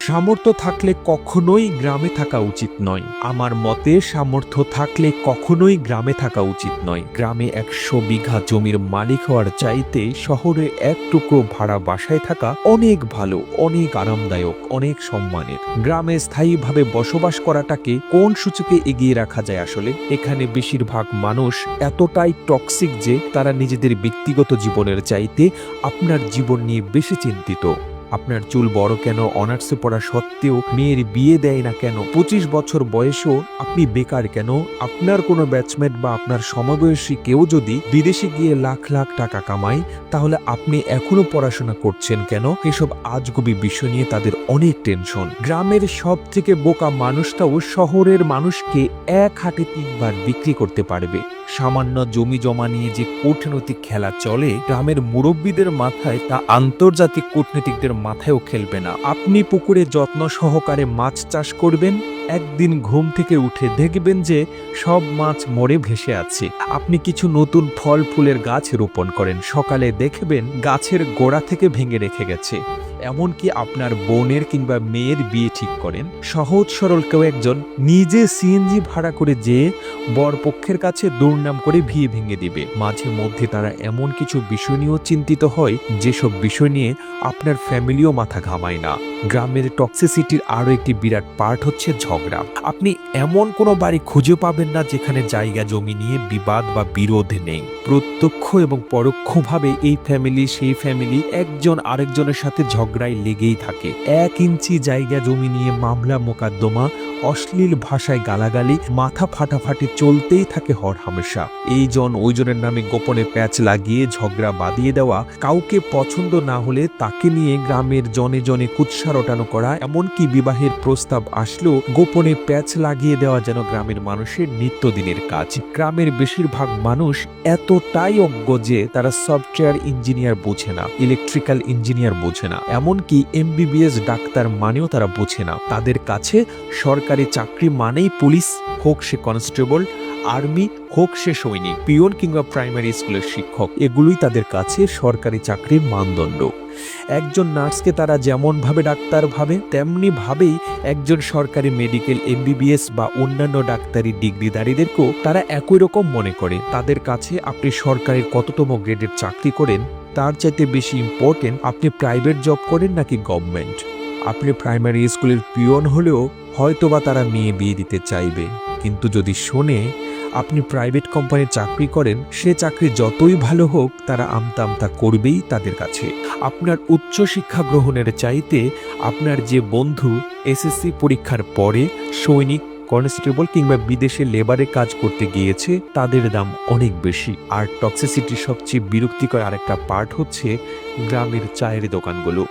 সামর্থ্য থাকলে কখনোই গ্রামে থাকা উচিত নয়। আমার মতে সামর্থ্য থাকলে কখনোই গ্রামে থাকা উচিত নয়। গ্রামে ১০০ বিঘা জমির মালিক হওয়ার চাইতে শহরে এক টুকরো ভাড়া বাসায় থাকা অনেক ভালো, অনেক আরামদায়ক, অনেক সম্মানের। গ্রামে স্থায়ীভাবে বসবাস করাটাকে কোন সূচকে এগিয়ে রাখা যায়? আসলে এখানে বেশিরভাগ মানুষ এতটাই টক্সিক যে তারা নিজেদের ব্যক্তিগত জীবনের চাইতে আপনার জীবন নিয়ে বেশি চিন্তিত। আপনার চুল বড় কেন, অনার্সে পড়া সত্ত্বেও মেয়ের বিয়ে দেয় না কেন, ২৫ বছর বয়সেও আপনি বেকার কেন, আপনার কোনো ব্যাচমেট বা আপনার সমবয়সী কেউ যদি বিদেশে গিয়ে লাখ লাখ টাকা কামায় তাহলে আপনি এখনো পড়াশোনা করছেন কেন? এসব আজগুবি বিষয় নিয়ে তাদের অনেক টেনশন। গ্রামের সব থেকে বোকা মানুষটাও শহরের মানুষকে এক হাতে ৩ বার বিক্রি করতে পারবে। সামান্য জমি জমা নিয়ে যে কূটনৈতিক খেলা চলে গ্রামের মুরব্বীদের মাথায়, তা আন্তর্জাতিক কূটনীতিকদের মাথায়ও খেলবে না। আপনি পুকুরে যত্ন সহকারে মাছ চাষ করবেন, একদিন ঘুম থেকে উঠে দেখবেন যে সব মাছ মরে ভেসে আছে। আপনি কিছু নতুন ফল ফুলের গাছ রোপণ করেন, সকালে দেখবেন গাছের গোড়া থেকে ভেঙে রেখে গেছে। এমনকি আপনার বোনের কিংবা মেয়ের বিয়ে ঠিক করেন, সহজ সরল কেউ একজন নিজে সিএনজি ভাড়া করে যেয়ে বরপক্ষের কাছে দুর্নাম করে বিয়ে ভেঙে দিবে। মাঝে মধ্যে তারা এমন কিছু বিষয় নিয়েও চিন্তিত হয় যেসব বিষয় নিয়ে আপনার ফ্যামিলিও মাথা ঘামায় না। গ্রামের টক্সিসিটির আরও একটি বিরাট পার্ট হচ্ছে ঝগড়া। আপনি এমন কোনো বাড়ি খুঁজে পাবেন না যেখানে জায়গা জমি নিয়ে বিবাদ বা বিরোধ নেই। প্রত্যক্ষ এবং পরোক্ষভাবে এই ফ্যামিলি সেই ফ্যামিলি একজন আরেকজনের সাথে ঝগড়ায় লেগেই থাকে। ১ ইঞ্চি জায়গা জমি নিয়ে মামলা মোকদ্দমা, অশ্লীল ভাষায় গালাগালি, মাথা ফাটাফাটি চলতেই থাকে হরহামেশা। এইজন ওইজনের নামে গোপনে প্যাচ লাগিয়ে ঝগড়া বাঁধিয়ে দেওয়া, কাউকে পছন্দ না হলে তাকে নিয়ে গ্রামের জনে জনে কুৎসা রটানো করা, এমনকি বিবাহের প্রস্তাব আসলেও গোপনে প্যাচ লাগিয়ে দেওয়া যেন গ্রামের মানুষের নিত্যদিনের কাজ। গ্রামের বেশিরভাগ মানুষ এতটাই অজ্ঞ যে তারা সফটওয়্যার ইঞ্জিনিয়ার বোঝে না, ইলেকট্রিক্যাল ইঞ্জিনিয়ার বোঝে না, এমনকি এমবিবিএস ডাক্তার মানেও তারা বোঝে না। তাদের কাছে সরকারি চাকরি মানেই পুলিশ হোক সে কনস্টেবল, আর্মি হোক সে সৈনিক, পিয়ন কিংবা প্রাইমারি স্কুলের শিক্ষক, এগুলোই তাদের কাছে সরকারি চাকরির মানদণ্ড। একজন নার্সকে তারা যেমন ভাবে ডাক্তার ভাবে, তেমনি ভাবেই একজন সরকারি মেডিকেল এমবিবিএস বা অন্যান্য ডাক্তারি ডিগ্রিধারীদেরকেও তারা একই রকম মনে করে। তাদের কাছে আপনি সরকারের কততম গ্রেডের চাকরি করেন তার চাইতে বেশি ইম্পর্টেন্ট আপনি প্রাইভেট জব করেন নাকি গভর্নমেন্ট। আপনি প্রাইমারি স্কুলের পিয়ন হলেও হয়তোবা তারা মেয়ে বিয়ে দিতে চাইবে, কিন্তু যদি শোনে আপনি প্রাইভেট কোম্পানির চাকরি করেন, সে চাকরি যতই ভালো হোক তারা আমতা আমতা করবেই তাদের কাছে। আপনার উচ্চ শিক্ষা গ্রহণের চাইতে আপনার যে বন্ধু এসএসসি পরীক্ষার পরে সৈনিক, কনস্টেবল কিংবা বিদেশে লেবারে কাজ করতে গিয়েছে তাদের দাম অনেক বেশি। আর টক্সিসিটির সবচেয়ে বিরক্তিকর আরেকটা পার্ট হচ্ছে গ্রামের চায়ের দোকানগুলো।